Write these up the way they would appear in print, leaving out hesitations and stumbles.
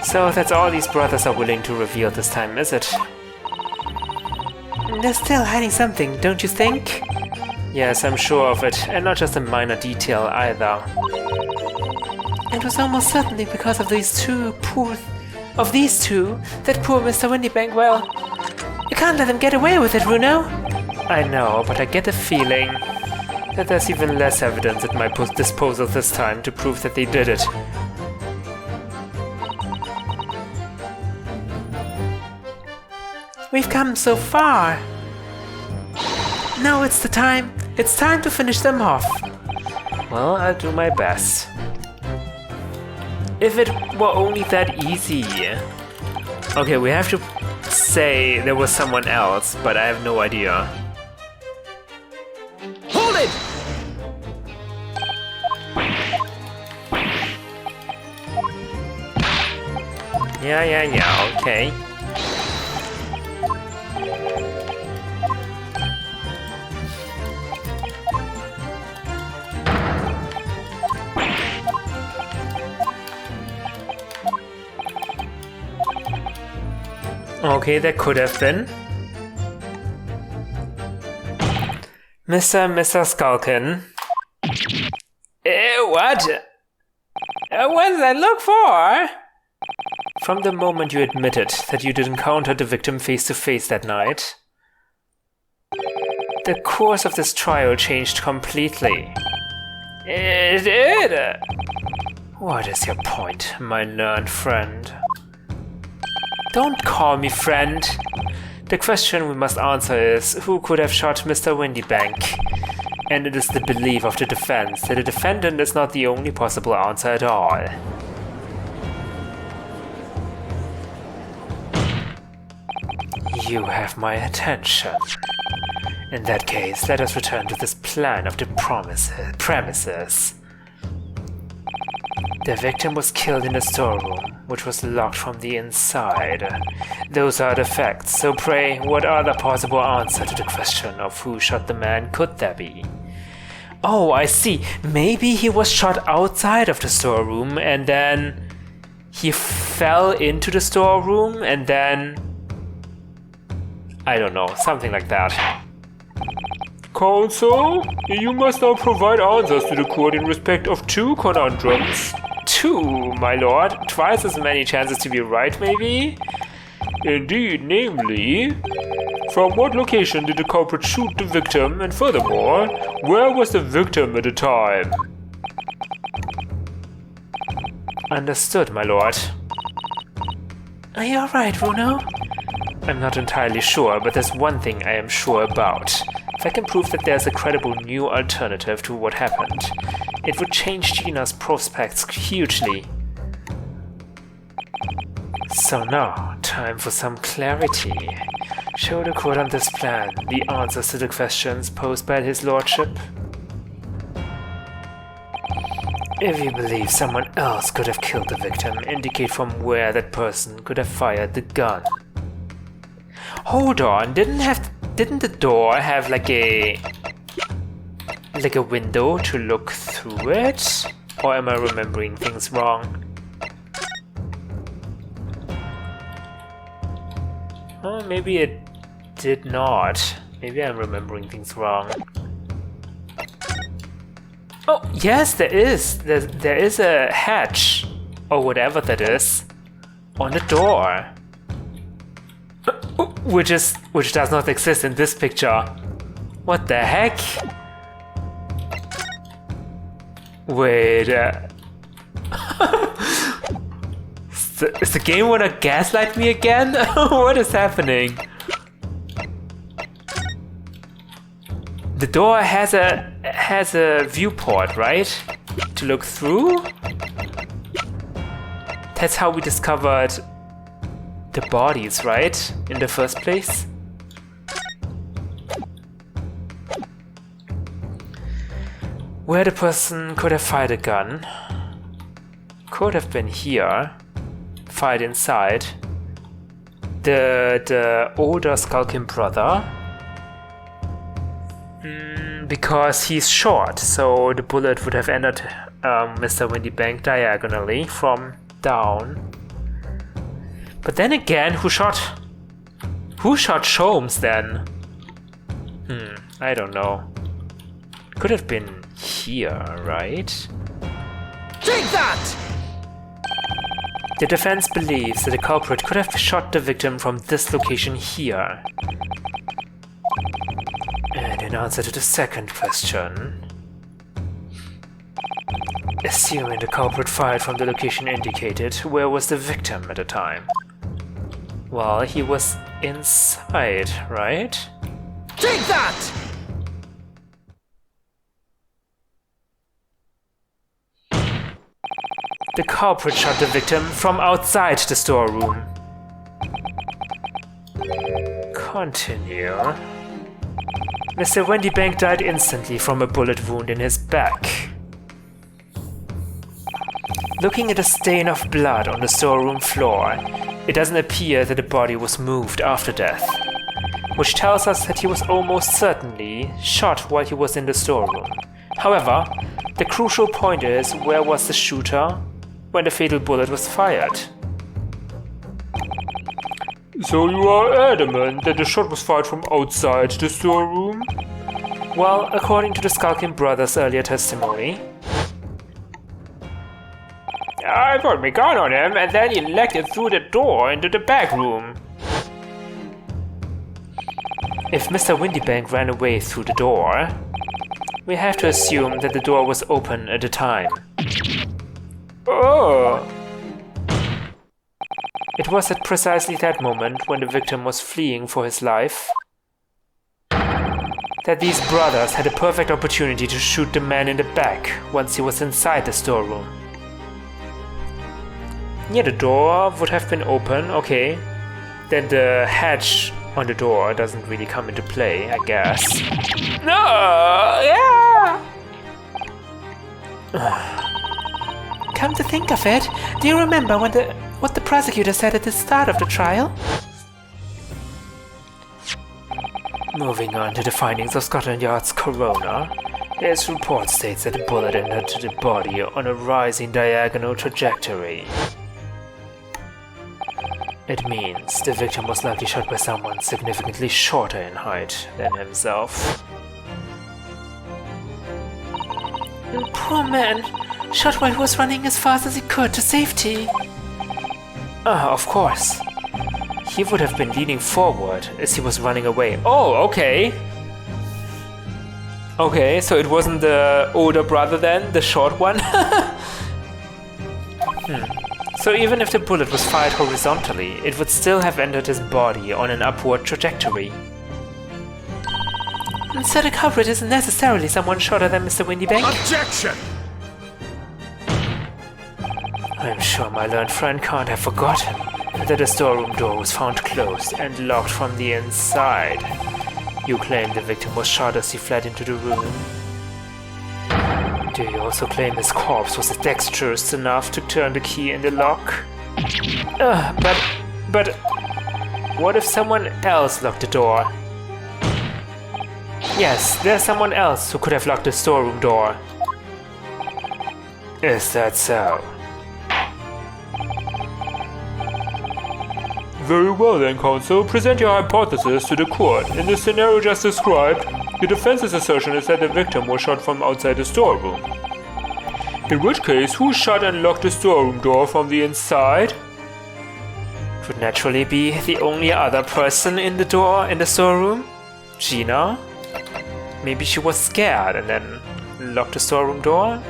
So that's all these brothers are willing to reveal this time, is it? They're still hiding something, don't you think? Yes, I'm sure of it, and not just a minor detail either. It was almost certainly because of these two that poor Mr. Windybank, well, you can't let them get away with it, Runo. I know, but I get a feeling that there's even less evidence at my disposal this time to prove that they did it. We've come so far. Now it's time to finish them off. Well, I'll do my best. If it were only that easy. Okay, we have to say there was someone else, but I have no idea. Hold it! Yeah, okay. Okay, that could have been. Mr. Skulkin. What? What did I look for? From the moment you admitted that you did encounter the victim face to face that night, the course of this trial changed completely. It did? What is your point, my learned friend? Don't call me friend. The question we must answer is, who could have shot Mr. Windybank? And it is the belief of the defense that the defendant is not the only possible answer at all. You have my attention. In that case, let us return to this plan of the premises. The victim was killed in the storeroom, which was locked from the inside. Those are the facts, so pray, what other possible answer to the question of who shot the man could there be? Oh, I see. Maybe he was shot outside of the storeroom and then he fell into the storeroom and then... I don't know, something like that. Counsel, you must now provide answers to the court in respect of 2 conundrums. 2, my lord? Twice as many chances to be right, maybe? Indeed, namely... From what location did the culprit shoot the victim, and furthermore, where was the victim at the time? Understood, my lord. Are you alright, Runo? I'm not entirely sure, but there's one thing I am sure about. If I can prove that there's a credible new alternative to what happened, it would change Gina's prospects hugely. So now, time for some clarity. Show the court on this plan the answers to the questions posed by his lordship. If you believe someone else could have killed the victim, indicate from where that person could have fired the gun. Hold on, didn't the door have like a window to look through it? Or am I remembering things wrong? Oh, maybe it did not. Maybe I'm remembering things wrong. Oh, yes, there is. There is a hatch, or whatever that is, on the door. Which does not exist in this picture. What the heck? Wait. Is the game wanna gaslight me again? What is happening? The door has a viewport, right? To look through? That's how we discovered the bodies, right? In the first place? Where the person could have fired a gun. Could have been here. Fired inside. The older Skulkin brother. Because he's short, so the bullet would have entered Mr. Windybank diagonally from down. But then again, who shot Sholmes then? I don't know. Could have been here, right? Take that! The defense believes that the culprit could have shot the victim from this location here. And in answer to the second question, assuming the culprit fired from the location indicated, where was the victim at the time? Well, he was inside, right? Take that! The culprit shot the victim from outside the storeroom. Continue. Mr. Wendybank died instantly from a bullet wound in his back. Looking at a stain of blood on the storeroom floor, it doesn't appear that the body was moved after death, which tells us that he was almost certainly shot while he was in the storeroom. However, the crucial point is, where was the shooter when the fatal bullet was fired? So you are adamant that the shot was fired from outside the storeroom? Well, according to the Skulking brothers' earlier testimony, I put my gun on him and then he legged it through the door into the back room. If Mr. Wendybank ran away through the door, we have to assume that the door was open at the time. Oh! It was at precisely that moment, when the victim was fleeing for his life, that these brothers had a perfect opportunity to shoot the man in the back once he was inside the storeroom. Yeah, the door would have been open, okay. Then the hatch on the door doesn't really come into play, I guess. No! Yeah! Come to think of it, do you remember what the prosecutor said at the start of the trial? Moving on to the findings of Scotland Yard's coroner, his report states that the bullet entered the body on a rising diagonal trajectory. It means the victim was likely shot by someone significantly shorter in height than himself. Poor man, shot while he was running as fast as he could to safety. Of course. He would have been leaning forward as he was running away. Oh, okay. Okay, so it wasn't the older brother then, the short one? So even if the bullet was fired horizontally, it would still have entered his body on an upward trajectory. So the culprit isn't necessarily someone shorter than Mr. Wendybank? Objection! I'm sure my learned friend can't have forgotten that the storeroom door was found closed and locked from the inside. You claim the victim was shot as he fled into the room. Do you also claim his corpse was dexterous enough to turn the key in the lock? But what if someone else locked the door? Yes, there's someone else who could have locked the storeroom door. Is that so? Very well then, counsel. Present your hypothesis to the court. In the scenario just described, the defense's assertion is that the victim was shot from outside the storeroom. In which case, who shut and locked the storeroom door from the inside? It would naturally be the only other person in the storeroom. Gina? Maybe she was scared and then locked the storeroom door?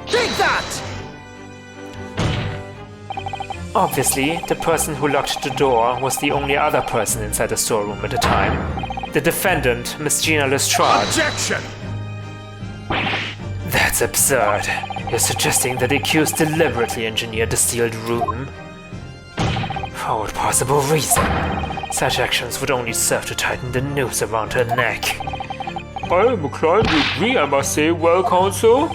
Take that! Obviously, the person who locked the door was the only other person inside the storeroom at the time. The defendant, Miss Gina Lestrade. Objection! That's absurd. You're suggesting that the accused deliberately engineered the sealed room? For what possible reason? Such actions would only serve to tighten the noose around her neck. I am inclined to agree, I must say, well, counsel?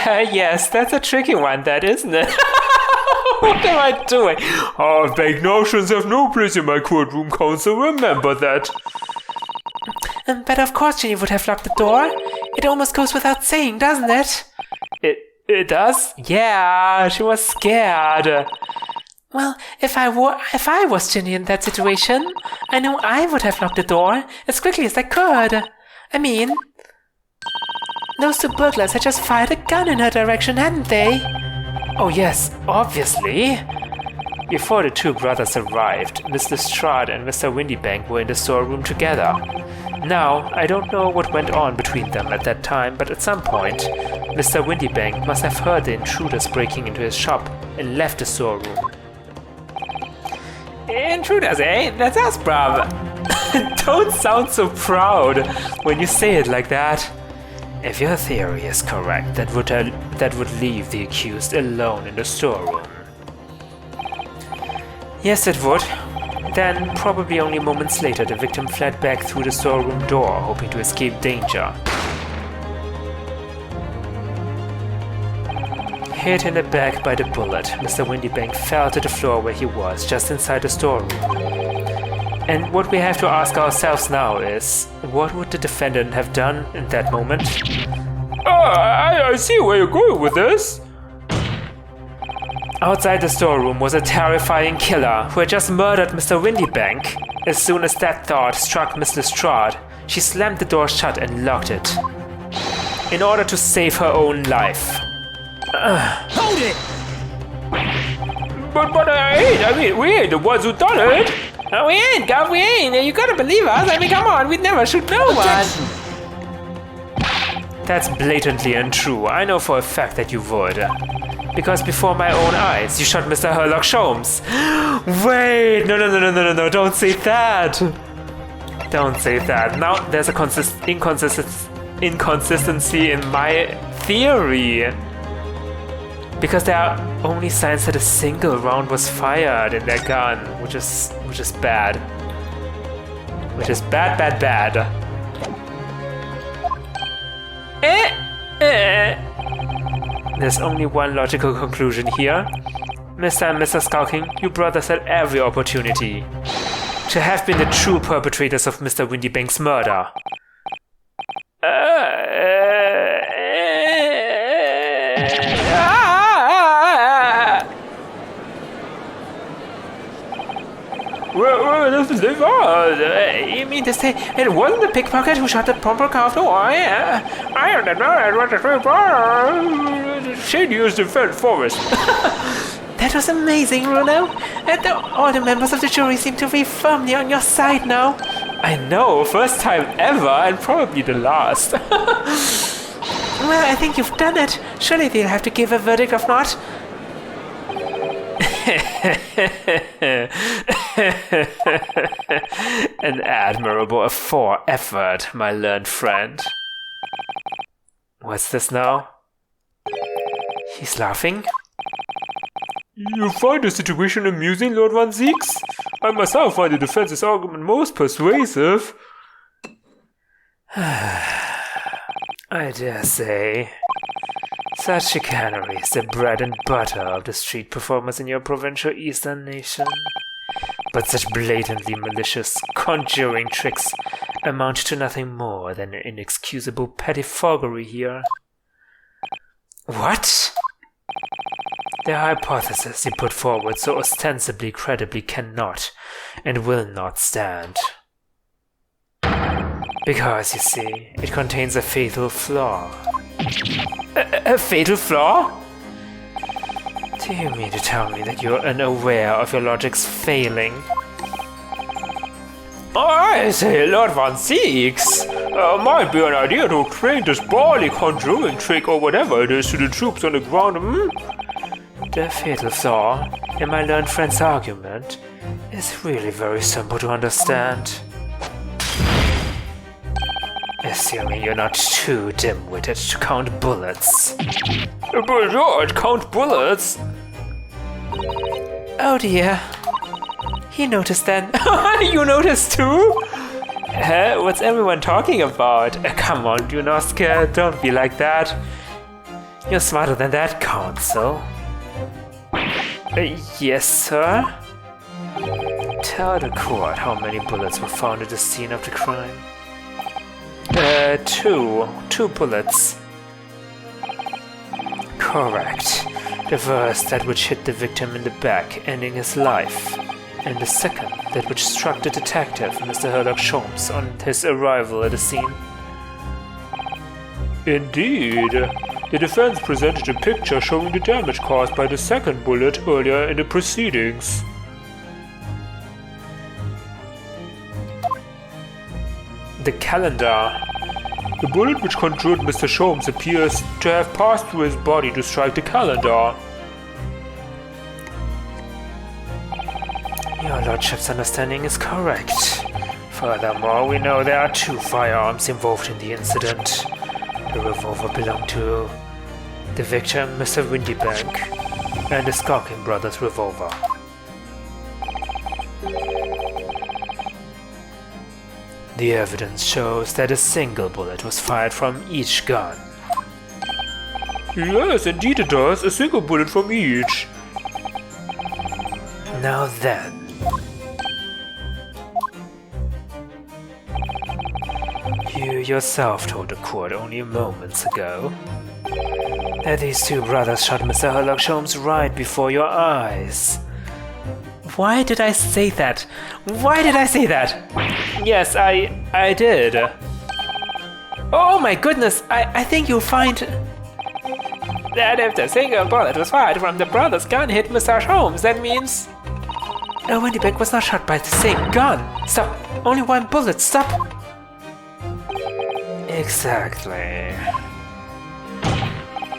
Yes, that's a tricky one, that, isn't it? What am I doing? Vague notions have no place in my courtroom, counsel, remember that. But of course Ginny would have locked the door. It almost goes without saying, doesn't it? It does? Yeah, she was scared. Well, if I was Ginny in that situation, I know I would have locked the door as quickly as I could. I mean, those two burglars had just fired a gun in her direction, hadn't they? Oh yes, obviously. Before the two brothers arrived, Mr. Strahd and Mr. Windybank were in the storeroom together. Now, I don't know what went on between them at that time, but at some point, Mr. Windybank must have heard the intruders breaking into his shop and left the storeroom. Intruders, eh? That's us, bruv. Don't sound so proud when you say it like that. If your theory is correct, that would leave the accused alone in the storeroom. Yes, it would. Then, probably only moments later, the victim fled back through the storeroom door, hoping to escape danger. Hit in the back by the bullet, Mr. Windybank fell to the floor where he was, just inside the storeroom. And what we have to ask ourselves now is, what would the defendant have done in that moment? I see where you're going with this. Outside the storeroom was a terrifying killer who had just murdered Mr. Windybank. As soon as that thought struck Miss Lestrade, she slammed the door shut and locked it, in order to save her own life. Hold it! But we ain't the ones who done it! No, we ain't, Gov, we ain't. You gotta believe us. I mean, come on, we'd never shoot no one. That's blatantly untrue. I know for a fact that you would. Because before my own eyes, you shot Mr. Herlock Sholmes. Wait, no, don't say that. Don't say that. Now there's a inconsistency in my theory. Because there are only signs that a single round was fired in their gun, which is bad. Which is bad. There's only one logical conclusion here. Mr. and Mr. Skulking, you brothers had every opportunity to have been the true perpetrators of Mr. Windybank's murder. Well, You mean to say it wasn't the pickpocket who shot the bumper car off the wall? Yeah. I don't know what the shadiest defense forest. That was amazing, Runo. And all the members of the jury seem to be firmly on your side now. I know, first time ever, and probably the last. Well, I think you've done it. Surely they'll have to give a verdict of not. An admirable effort, my learned friend. What's this now? He's laughing? You find the situation amusing, Lord Van Zeeks? I myself find the defense's argument most persuasive. I dare say. Such chicanery is the bread and butter of the street performers in your provincial eastern nation. But such blatantly malicious, conjuring tricks amount to nothing more than an inexcusable pettifoggery here. What? The hypothesis you put forward so ostensibly credibly cannot and will not stand. Because, you see, it contains a fatal flaw. A fatal flaw? Do you mean to tell me that you're unaware of your logic's failing? I say, Lord Van Zeeks, might be an idea to explain this bally conjuring trick or whatever it is to the troops on the ground, The fatal flaw in my learned friend's argument is really very simple to understand. Assuming you're not too dim-witted to count bullets. But count bullets? Oh dear. He noticed then. You noticed too? What's everyone talking about? Come on, Ryunosuke, don't be like that. You're smarter than that, Counsel. Yes, sir? Tell the court how many bullets were found at the scene of the crime. Two bullets. Correct. The first, that which hit the victim in the back, ending his life. And the second, that which struck the detective, Mr. Sherlock Holmes, on his arrival at the scene. Indeed. The defense presented a picture showing the damage caused by the second bullet earlier in the proceedings. The calendar. The bullet which conjured Mr. Holmes appears to have passed through his body to strike the calendar. Your Lordship's understanding is correct. Furthermore, we know there are 2 firearms involved in the incident. The revolver belonged to the victim, Mr. Windybank, and the Skulking Brothers' revolver. The evidence shows that a single bullet was fired from each gun. Yes, indeed it does. A single bullet from each. Now then. You yourself told the court only moments ago that these 2 brothers shot Mr. Sherlock Holmes right before your eyes. Why did I say that? Why did I say that? Yes, I did. Oh my goodness, I think you'll find that if the single bullet was fired from the brother's gun hit Mr. Holmes, that means... Windybank was not shot by the same gun. Stop, only 1 bullet, stop. Exactly.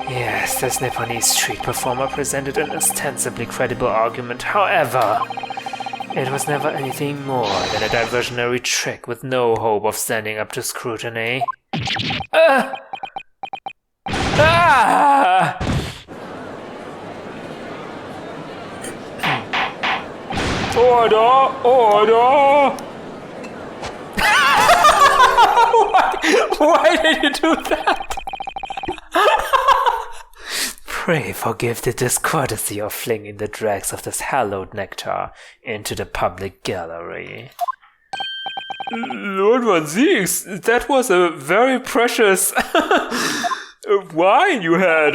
Yes, this Nipponese street performer presented an ostensibly credible argument. However, it was never anything more than a diversionary trick with no hope of standing up to scrutiny. Order! Order! Why did you do that? Pray forgive the discourtesy of flinging the dregs of this hallowed nectar into the public gallery. Lord Van Zieks, that was a very precious wine you had.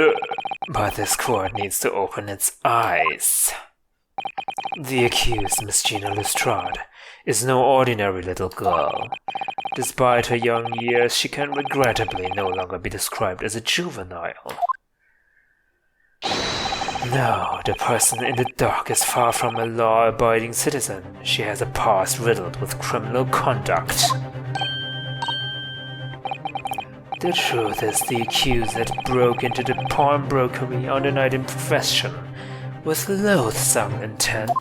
But this court needs to open its eyes. The accused, Miss Gina Lestrade, is no ordinary little girl. Despite her young years, she can regrettably no longer be described as a juvenile. No, the person in the dock is far from a law-abiding citizen. She has a past riddled with criminal conduct. The truth is, the accused broke into the pawnbrokery on the night in question with loathsome intent.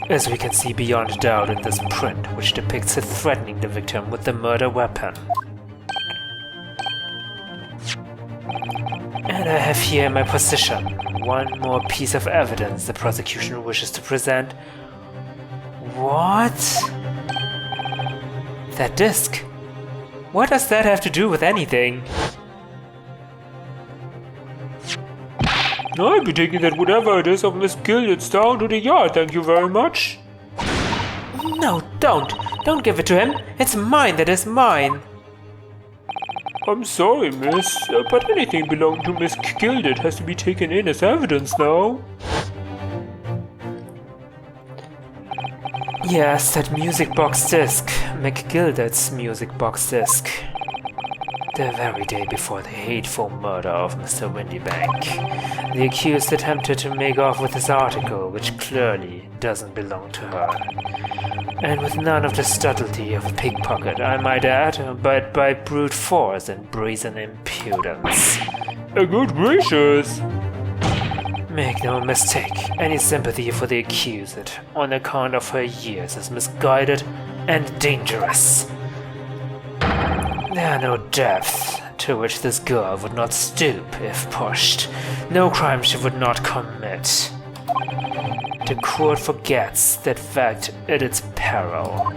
As we can see beyond doubt in this print, which depicts her threatening the victim with the murder weapon. And I have here in my possession 1 more piece of evidence the prosecution wishes to present. What? That disc? What does that have to do with anything? I'll be taking that whatever it is of Miss Gilliard's down to the yard, thank you very much. No, don't. Don't give it to him. It's mine, that is mine. I'm sorry, miss, but anything belonging to Miss Gilded has to be taken in as evidence now. Yes, that music box disc. McGilded's music box disc. The very day before the hateful murder of Mr. Windybank, the accused attempted to make off with his article, which clearly doesn't belong to her. And with none of the subtlety of a pickpocket, I might add, but by brute force and brazen impudence. Good gracious! Make no mistake, any sympathy for the accused, on account of her years, is misguided and dangerous. There are no depths to which this girl would not stoop if pushed, no crime she would not commit. The court forgets that fact at its peril.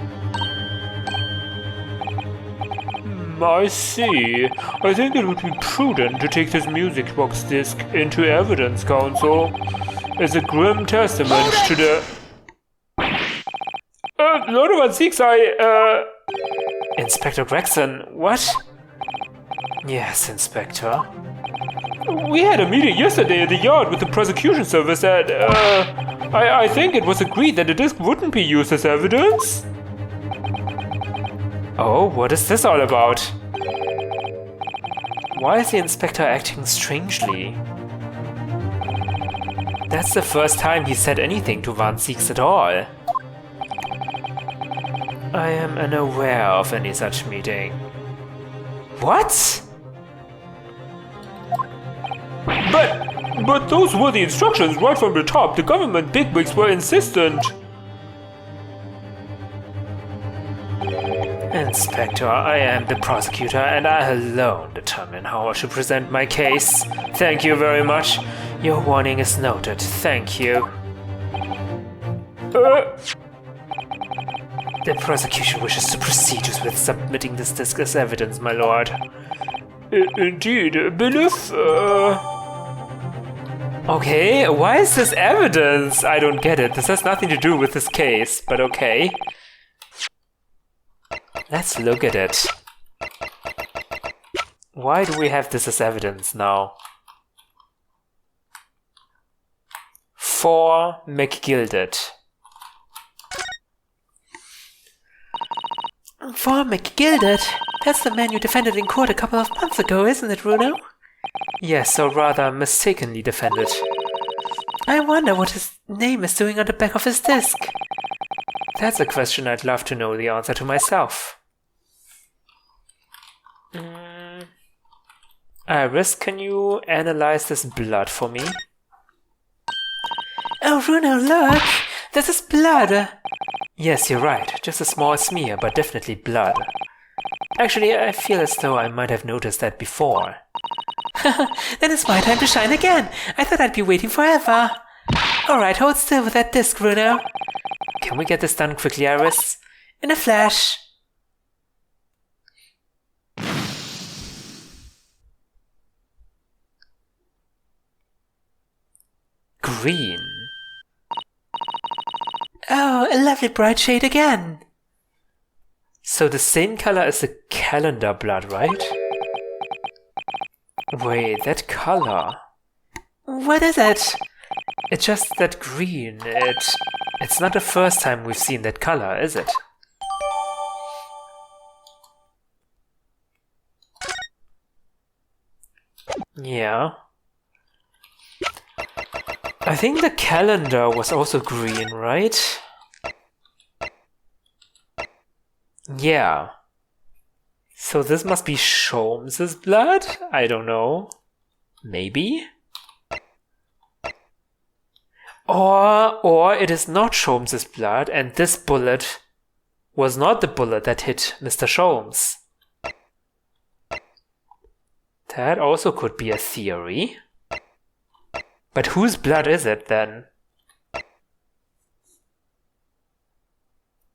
I see. I think it would be prudent to take this music box disc into evidence, counsel, as a grim testament to the... Lord Van Zieks, Inspector Gregson, what? Yes, Inspector. We had a meeting yesterday at the yard with the prosecution service and, I think it was agreed that the disc wouldn't be used as evidence. Oh, what is this all about? Why is the inspector acting strangely? That's the first time he said anything to Van Zieks at all. I am unaware of any such meeting. What? But those were the instructions right from the top. The government bigwigs were insistent. Inspector, I am the prosecutor and I alone determine how I should present my case. Thank you very much. Your warning is noted. Thank you. The prosecution wishes to proceed with submitting this disc as evidence, my lord. Indeed, Belief, Okay, why is this evidence? I don't get it. This has nothing to do with this case, but okay. Let's look at it. Why do we have this as evidence now? For McGilded. For McGilded? That's the man you defended in court a couple of months ago, isn't it, Runo? Yes, or rather mistakenly defended. I wonder what his name is doing on the back of his disc. That's a question I'd love to know the answer to myself. Iris, can you analyze this blood for me? Oh, Runo, look! This is blood! Yes, you're right. Just a small smear, but definitely blood. Actually, I feel as though I might have noticed that before. Then it's my time to shine again. I thought I'd be waiting forever. Alright, hold still with that disc, Runo. Can we get this done quickly, Iris? In a flash. Green. Oh, a lovely bright shade again. So the same color as the calendar blood, right? Wait, that color. What is it? It's just that green. It's not the first time we've seen that color, is it? Yeah. I think the calendar was also green, right? Yeah. So this must be Sholmes's blood? I don't know. Maybe? Or it is not Sholmes's blood and this bullet was not the bullet that hit Mr. Sholmes. That also could be a theory. But whose blood is it then?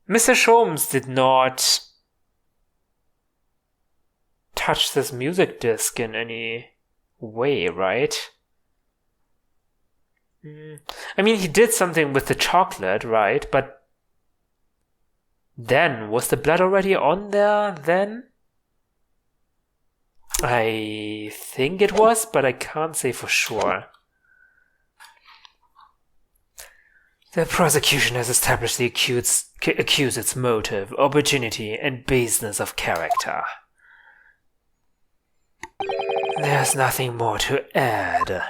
Mr. Sholmes did not touch this music disc in any way, right? I mean, he did something with the chocolate, right? But then, was the blood already on there then? I think it was, but I can't say for sure. The prosecution has established the accused's motive, opportunity, and baseness of character. There's nothing more to add.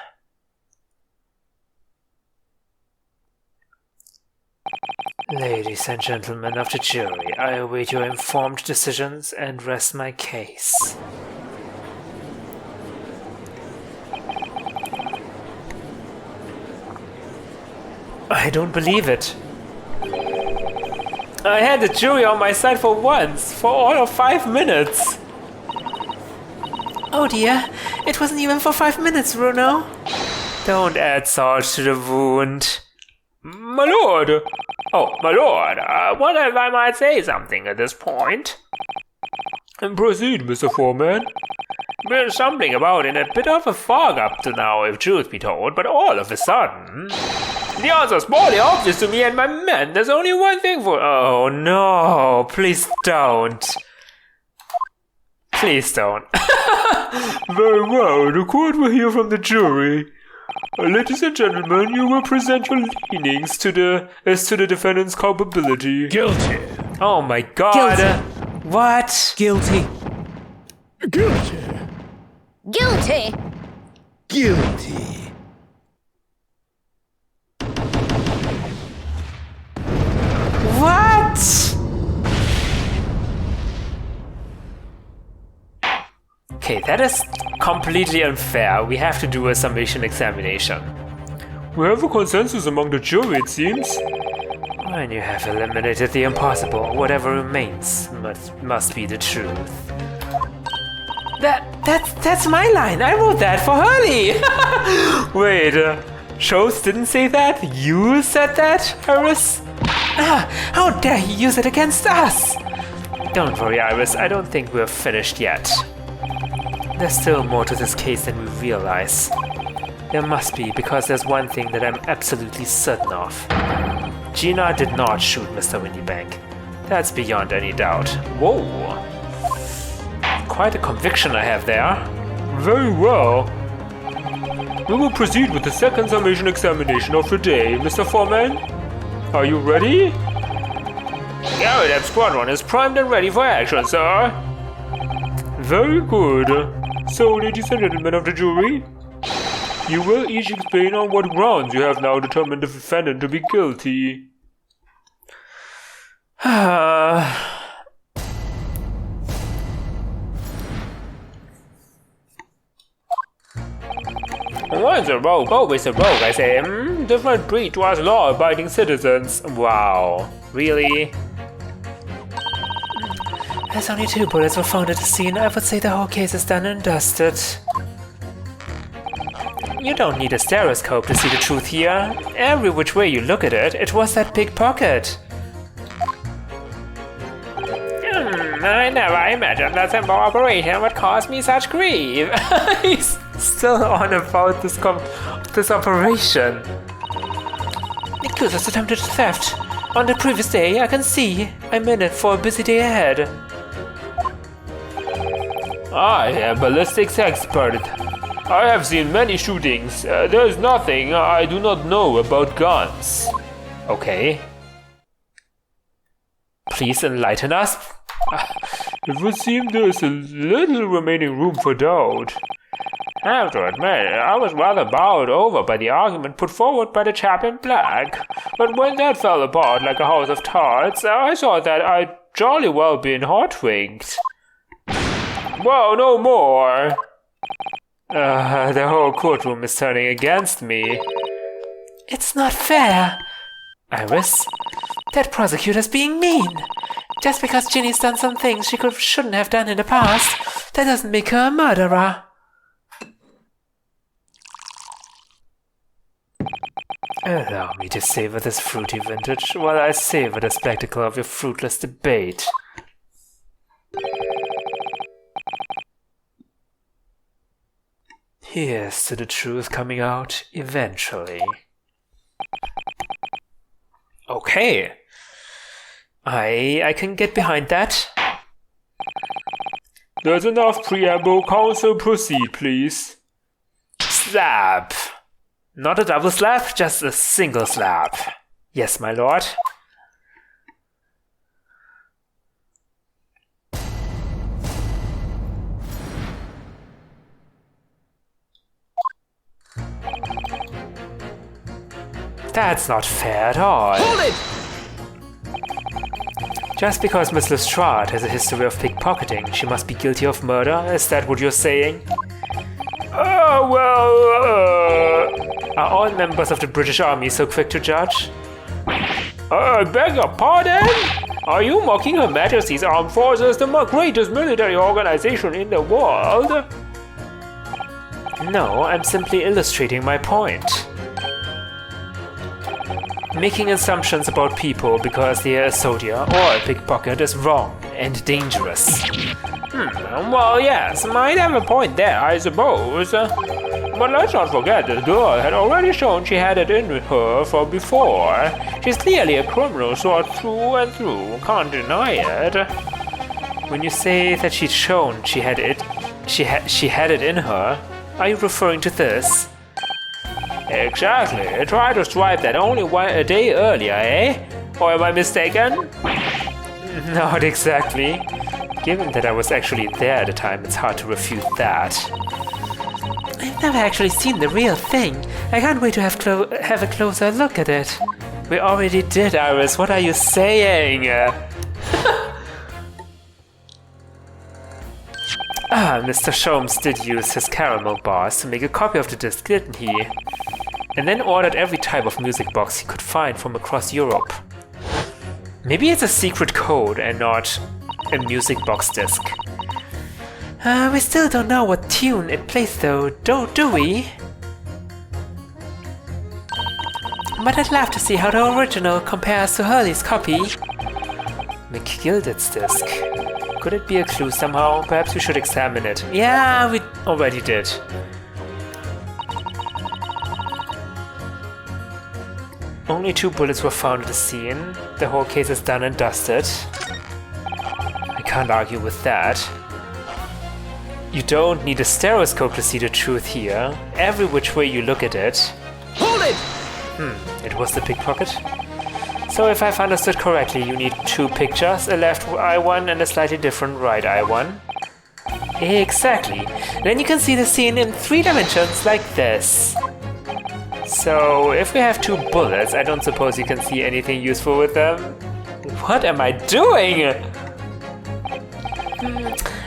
Ladies and gentlemen of the jury, I await your informed decisions and rest my case. I don't believe it. I had the jury on my side for once, for all of 5 minutes. Oh dear, it wasn't even for 5 minutes, Runo. Don't add salt to the wound. My lord! Oh, my lord, what if I might say something at this point? And proceed, Mr. Foreman. Been stumbling about in a bit of a fog up to now, if truth be told, but all of a sudden... The answer's morally obvious to me and my men. There's only one thing for... Oh no, please don't. Please don't. Very well, the court will hear from the jury. Ladies and gentlemen, you will present your leanings to the defendant's culpability. Guilty. Oh my god. Guilty. What? Guilty. Guilty. Guilty. Guilty. What? Okay, that is completely unfair. We have to do a summation examination. We have a consensus among the jury, it seems. When you have eliminated the impossible, whatever remains must be the truth. That's my line. I wrote that for Hurley. Wait, Chose didn't say that? You said that, Iris? How dare he use it against us? Don't worry, Iris. I don't think we're finished yet. There's still more to this case than we realize. There must be, because there's one thing that I'm absolutely certain of. Gina did not shoot Mr. Windybank. That's beyond any doubt. Whoa! Quite a conviction I have there. Very well. We will proceed with the second summation examination of the day, Mr. Foreman. Are you ready? Garrett Squadron is primed and ready for action, sir. Very good. So, ladies and gentlemen of the jury, you will each explain on what grounds you have now determined the defendant to be guilty. Once a rogue, always a rogue, I say. Different breed to us law-abiding citizens. Wow. Really? As only 2 bullets were found at the scene, I would say the whole case is done and dusted. You don't need a stereoscope to see the truth here. Every which way you look at it, it was that pickpocket. I never imagined that simple operation would cause me such grief. He's still on about this operation. The accusers attempted theft. On the previous day, I can see I'm in it for a busy day ahead. I am ballistics expert. I have seen many shootings. There is nothing I do not know about guns. Okay. Please enlighten us. It would seem there is a little remaining room for doubt. I have to admit, I was rather bowed over by the argument put forward by the chap in black. But when that fell apart like a house of cards, I thought that I'd jolly well been hot-winked. Whoa, no more! The whole courtroom is turning against me. It's not fair. Iris? That prosecutor's being mean. Just because Ginny's done some things she shouldn't have done in the past, that doesn't make her a murderer. Allow me to savor this fruity vintage while I savor the spectacle of your fruitless debate. Here's to the truth coming out eventually. Okay. I can get behind that. There's enough preamble. Counsel, proceed, please. Slap. Not a double slap, just a single slap. Yes, my lord. That's not fair at all. Hold it! Just because Miss Lestrade has a history of pickpocketing, she must be guilty of murder? Is that what you're saying? Are all members of the British Army so quick to judge? I beg your pardon? Are you mocking Her Majesty's Armed Forces, the greatest military organization in the world? No, I'm simply illustrating my point. Making assumptions about people because they are a soldier or a pickpocket is wrong and dangerous. Well, yes, might have a point there, I suppose. But let's not forget that the girl had already shown she had it in her from before. She's clearly a criminal sort through and through, can't deny it. When you say that she'd shown she had it she had it in her. Are you referring to this? Exactly. Try to swipe that only a day earlier, eh? Or am I mistaken? Not exactly. Given that I was actually there at the time, it's hard to refute that. I've never actually seen the real thing. I can't wait to have a closer look at it. We already did, Iris. What are you saying? Mr. Sholmes did use his caramel bars to make a copy of the disc, didn't he? And then ordered every type of music box he could find from across Europe. Maybe it's a secret code and not a music box disc. We still don't know what tune it plays though, do we? But I'd love to see how the original compares to Hurley's copy. McGilded's disc. Could it be a clue somehow? Perhaps we should examine it. Yeah, we Already did. Only 2 bullets were found at the scene. The whole case is done and dusted. I can't argue with that. You don't need a stereoscope to see the truth here. Every which way you look at it. Hold it! It was the pickpocket. So if I've understood correctly, you need 2 pictures, a left eye one and a slightly different right eye one. Exactly. Then you can see the scene in 3 dimensions like this. So if we have 2 bullets, I don't suppose you can see anything useful with them? What am I doing?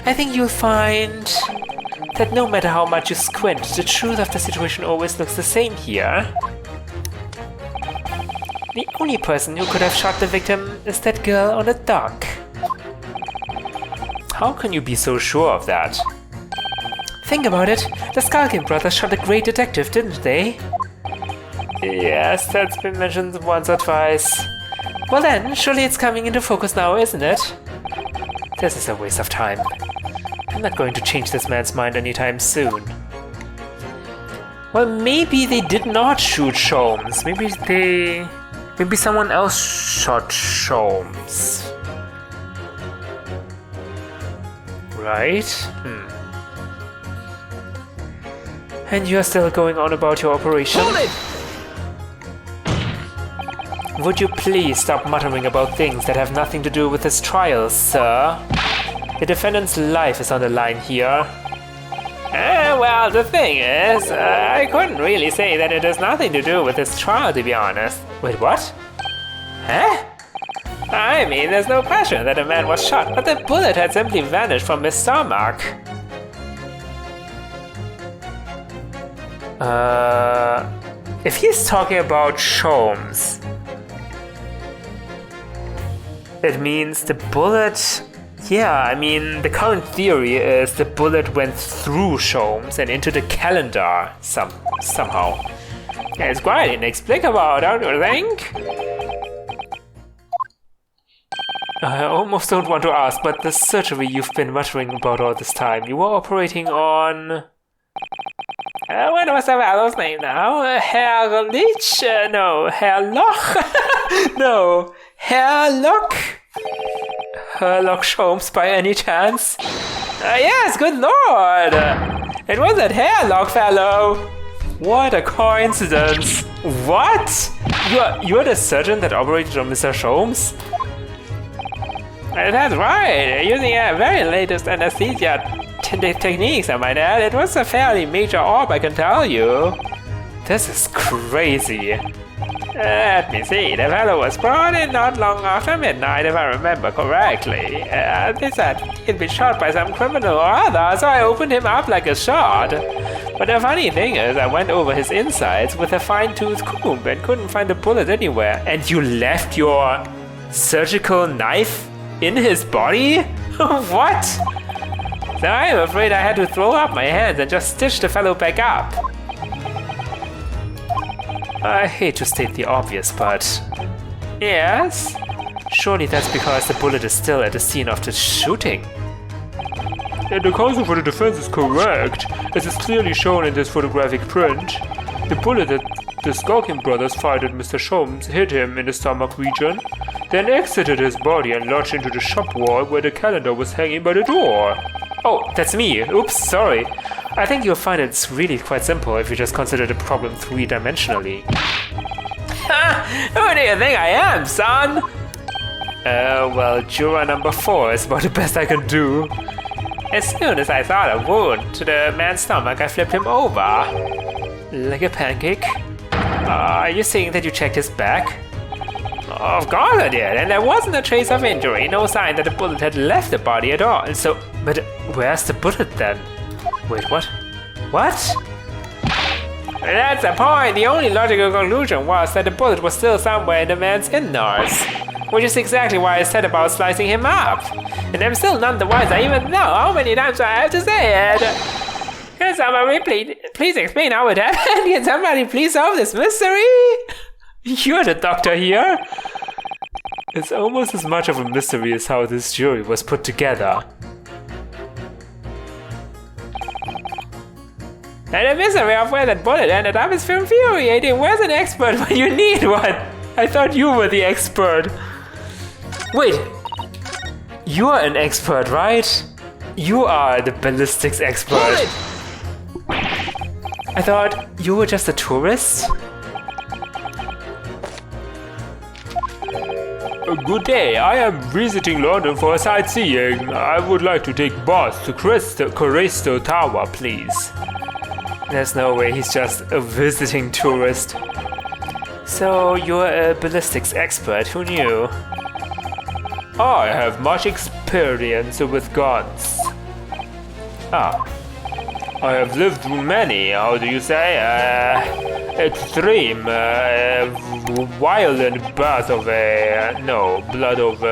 I think you'll find that no matter how much you squint, the truth of the situation always looks the same here. The only person who could have shot the victim is that girl on the dock. How can you be so sure of that? Think about it. The Skulkin brothers shot a great detective, didn't they? Yes, that's been mentioned once or twice. Well then, surely it's coming into focus now, isn't it? This is a waste of time. I'm not going to change this man's mind anytime soon. Well, maybe they did not shoot Sholmes. Maybe someone else shot Sholmes. Right? And you're still going on about your operation? Hold it! Would you please stop muttering about things that have nothing to do with this trial, sir? The defendant's life is on the line here. Well, the thing is, I couldn't really say that it has nothing to do with this trial, to be honest. Wait, what? Huh? I mean, there's no question that a man was shot, but the bullet had simply vanished from his stomach. If he's talking about Sholmes, it means the bullet... Yeah, I mean, the current theory is the bullet went through Sholmes and into the calendar somehow. Yeah, it's quite inexplicable, don't you think? I almost don't want to ask, but the surgery you've been muttering about all this time, you were operating on... what was the fellow's name now? Herr Leach? No, Herr Loch? No, Herr Loch? Herlock Sholmes by any chance? Yes, good lord! It was that Herlock fellow! What a coincidence! What? You're the surgeon that operated on Mr. Sholmes? That's right, using very latest anesthesia techniques, I might add. It was a fairly major op, I can tell you. This is crazy. Let me see, the fellow was brought in not long after midnight, if I remember correctly. They said he'd been shot by some criminal or other, so I opened him up like a shot. But the funny thing is, I went over his insides with a fine-tooth comb and couldn't find a bullet anywhere. And you left your surgical knife in his body? What? So I'm afraid I had to throw up my hands and just stitch the fellow back up. I hate to state the obvious, but... Yes? Surely that's because the bullet is still at the scene of the shooting. And the counsel for the defense is correct, as is clearly shown in this photographic print. The bullet that the Skulkin brothers fired at Mr. Sholmes hit him in the stomach region, then exited his body and lodged into the shop wall where the calendar was hanging by the door. Oh, that's me. Oops, sorry. I think you'll find it's really quite simple if you just consider the problem three-dimensionally. Who do you think I am, son? Well, juror number 4 is about the best I can do. As soon as I saw the wound to the man's stomach, I flipped him over. Like a pancake. Are you saying that you checked his back? Of course I did, and there wasn't a trace of injury, no sign that the bullet had left the body at all. So, but where's the bullet then? Wait, what? What? That's the point. The only logical conclusion was that the bullet was still somewhere in the man's innards, which is exactly why I said about slicing him up. And I'm still none the wiser, even though how many times I have to say it. Can somebody please explain how it happened? Can somebody please solve this mystery? You're the doctor here. It's almost as much of a mystery as how this jury was put together. And the mystery of where that bullet ended up is infuriating. Where's an expert when you need one? I thought you were the expert. Wait, you're an expert, right? You are the ballistics expert. Bullet! I thought you were just a tourist? Good day, I am visiting London for sightseeing. I would like to take bus to Crystal Tower, please. There's no way he's just a visiting tourist. So, you're a ballistics expert, who knew? I have much experience with guns. I have lived through many, how do you say, extreme, violent birth of blood of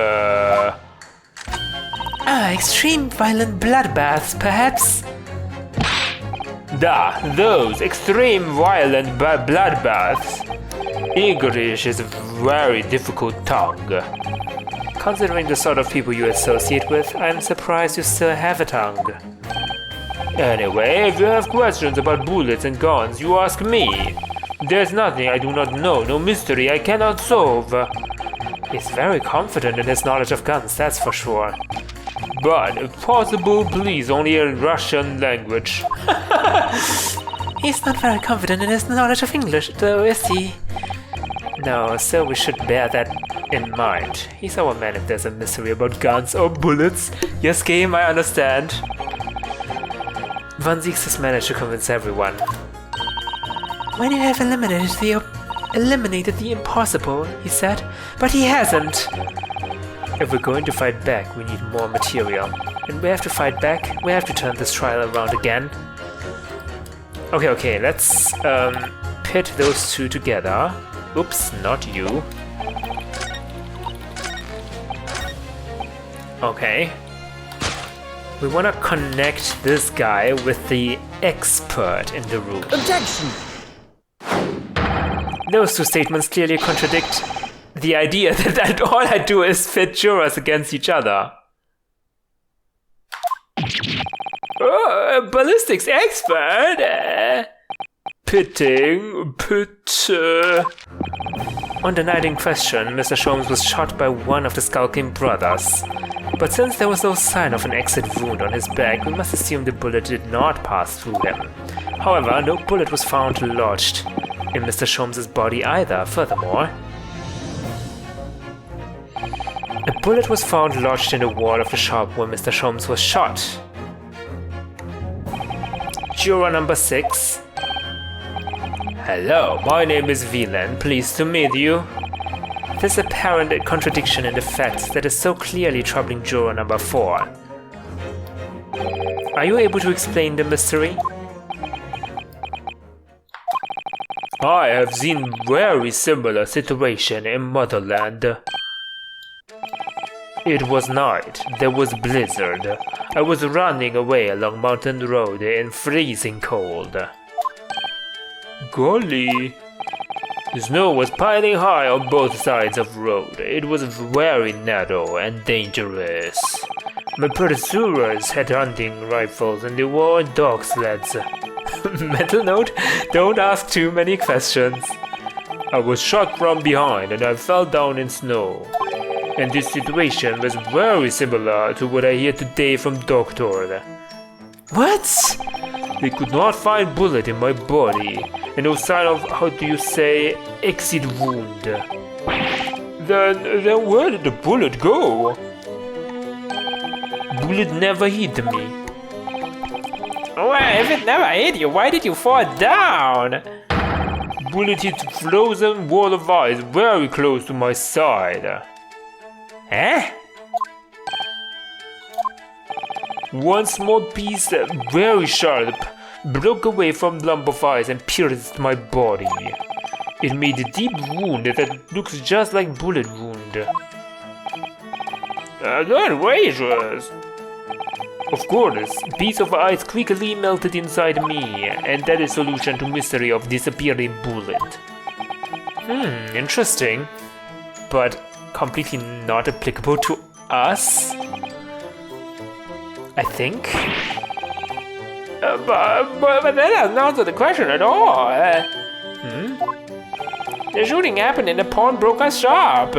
extreme violent bloodbaths, perhaps? Those extreme violent bloodbaths. English is a very difficult tongue. Considering the sort of people you associate with, I'm surprised you still have a tongue. Anyway, if you have questions about bullets and guns, you ask me. There's nothing I do not know, no mystery I cannot solve. He's very confident in his knowledge of guns, that's for sure. But, if possible, please only in Russian language. He's not very confident in his knowledge of English, though, is he? No, so we should bear that in mind. He's our man if there's a mystery about guns or bullets. Yes, game, I understand. Van Zieks has managed to convince everyone. When you have eliminated the impossible, he said, but he hasn't. If we're going to fight back, we need more material. And we have to fight back, we have to turn this trial around again. Okay, let's pit those two together. Oops, not you. Okay. We want to connect this guy with the expert in the room. Objection! Those two statements clearly contradict the idea that all I do is pit jurors against each other. Oh, a ballistics expert? On the night in question, Mr. Sholmes was shot by one of the skulking brothers. But since there was no sign of an exit wound on his back, we must assume the bullet did not pass through him. However, no bullet was found lodged in Mr. Sholmes' body either, furthermore. A bullet was found lodged in the wall of the shop where Mr. Sholmes was shot. Juror number 6. Hello, my name is Wieland, pleased to meet you. There's apparent contradiction in the facts that is so clearly troubling juror number 4. Are you able to explain the mystery? I have seen very similar situation in Motherland. It was night, there was blizzard. I was running away along Mountain Road in freezing cold. Golly! The snow was piling high on both sides of the road. It was very narrow and dangerous. My pursuers had hunting rifles and they wore dog sleds. Mental note, don't ask too many questions. I was shot from behind and I fell down in snow. And this situation was very similar to what I hear today from Doctor. What? They could not find bullet in my body, and no sign of, how do you say, exit wound. Then where did the bullet go? Bullet never hit me. Well, if it never hit you, why did you fall down? Bullet hit frozen wall of ice very close to my side. Eh? One small piece, very sharp, broke away from the lump of ice and pierced my body. It made a deep wound that looks just like bullet wound. Outrageous! Of course, a piece of ice quickly melted inside me, and that is solution to mystery of disappearing bullet. Interesting. But completely not applicable to us? I think? But that doesn't answer the question at all. The shooting happened in a pawnbroker's shop.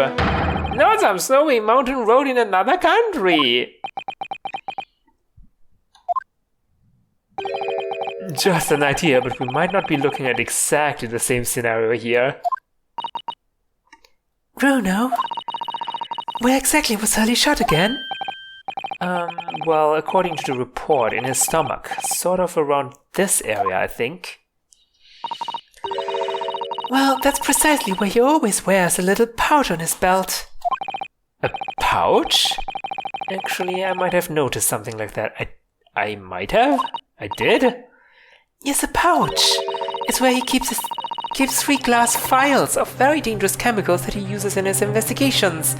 Not some snowy mountain road in another country. Just an idea, but we might not be looking at exactly the same scenario here. Runo, where exactly was Hurley shot again? Well, according to the report, in his stomach. Sort of around this area, I think. Well, that's precisely where he always wears a little pouch on his belt. A pouch? Actually, I might have noticed something like that. I might have? I did? Yes, a pouch. It's where he keeps 3 glass vials of very dangerous chemicals that he uses in his investigations.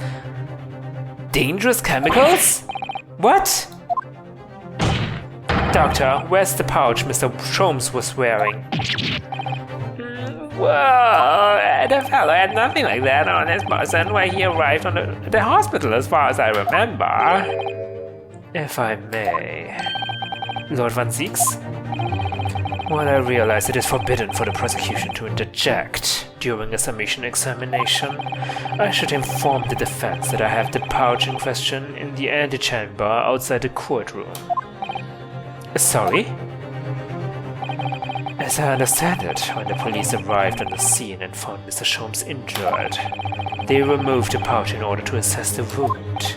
Dangerous chemicals? What? Doctor, where's the pouch Mr. Sholmes was wearing? Well, the fellow had nothing like that on his person when he arrived on the hospital, as far as I remember. If I may. Lord Van Zieks? Well, I realize it is forbidden for the prosecution to interject during a summation examination. I should inform the defense that I have the pouch in question in the antechamber outside the courtroom. Sorry? As I understand it, when the police arrived on the scene and found Mr. Sholmes injured, they removed the pouch in order to assess the wound.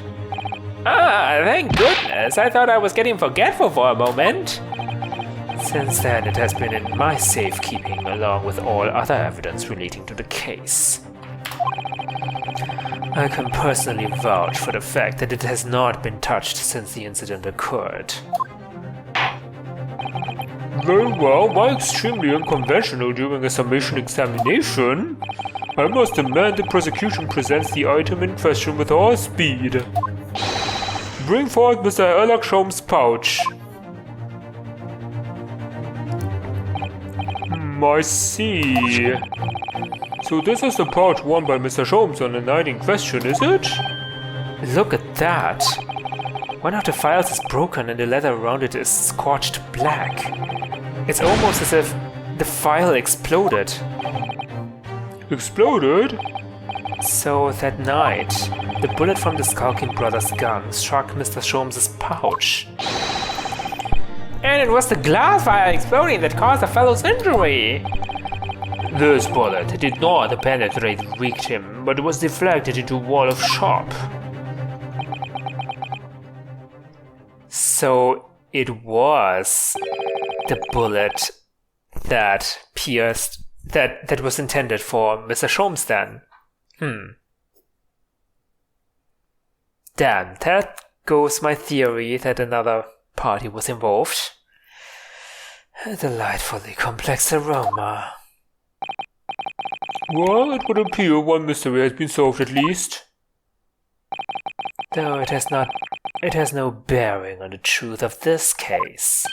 Ah, thank goodness. I thought I was getting forgetful for a moment. Since then, it has been in my safekeeping along with all other evidence relating to the case. I can personally vouch for the fact that it has not been touched since the incident occurred. Very well, why extremely unconventional during a summation examination? I must demand the prosecution presents the item in question with all speed. Bring forth Mr. Sherlock Sholmes' pouch. I see. So this is the pouch worn by Mr. Sholmes on the night in question, is it? Look at that. One of the files is broken and the leather around it is scorched black. It's almost as if the file exploded. Exploded? So that night, the bullet from the Skulking Brothers' gun struck Mr. Sholmes' pouch. And it was the glass vial exploding that caused the fellow's injury. This bullet did not penetrate the victim, but was deflected into a wall of shop. So it was the bullet that pierced, that was intended for Mr. Sholmes then. Then that goes my theory that another party was involved. A delightfully complex aroma. Well, it would appear one mystery has been solved at least. Though it has no bearing on the truth of this case.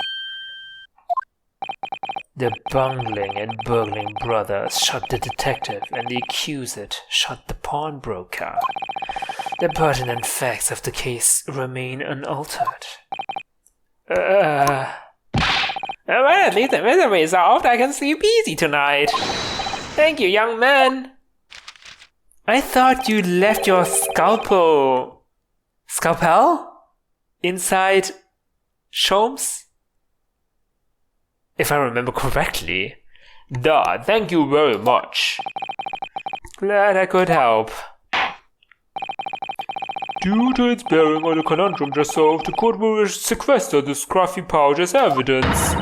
The bungling and burgling brothers shot the detective and the accused shot the pawnbroker. The pertinent facts of the case remain unaltered. Well, at least the mystery is solved. I can sleep easy tonight. Thank you, young man. I thought you left your scalpel inside Sholmes? If I remember correctly. Duh, thank you very much. Glad I could help. Due to its bearing on the conundrum just solved, the court will sequester the scruffy pouch as evidence.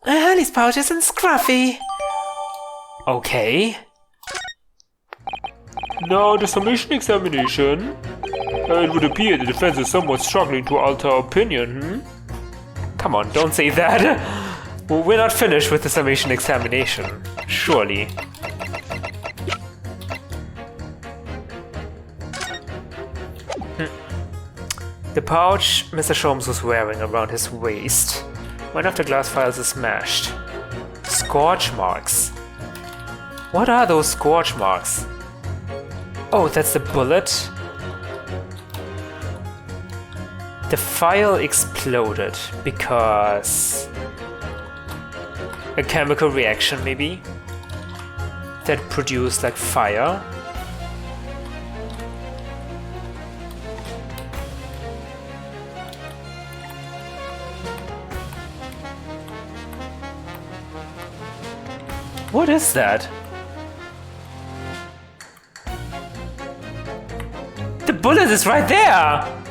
His pouch isn't scruffy. Okay. Now the summation examination. It would appear the defense is somewhat struggling to alter opinion, Come on, don't say that. Well, we're not finished with the summation examination. Surely. The pouch Mr. Sholmes was wearing around his waist. One of the glass files is smashed. Scorch marks. What are those scorch marks? Oh, that's the bullet. The file exploded because a chemical reaction maybe that produced like fire. What is that? The bullet is right there!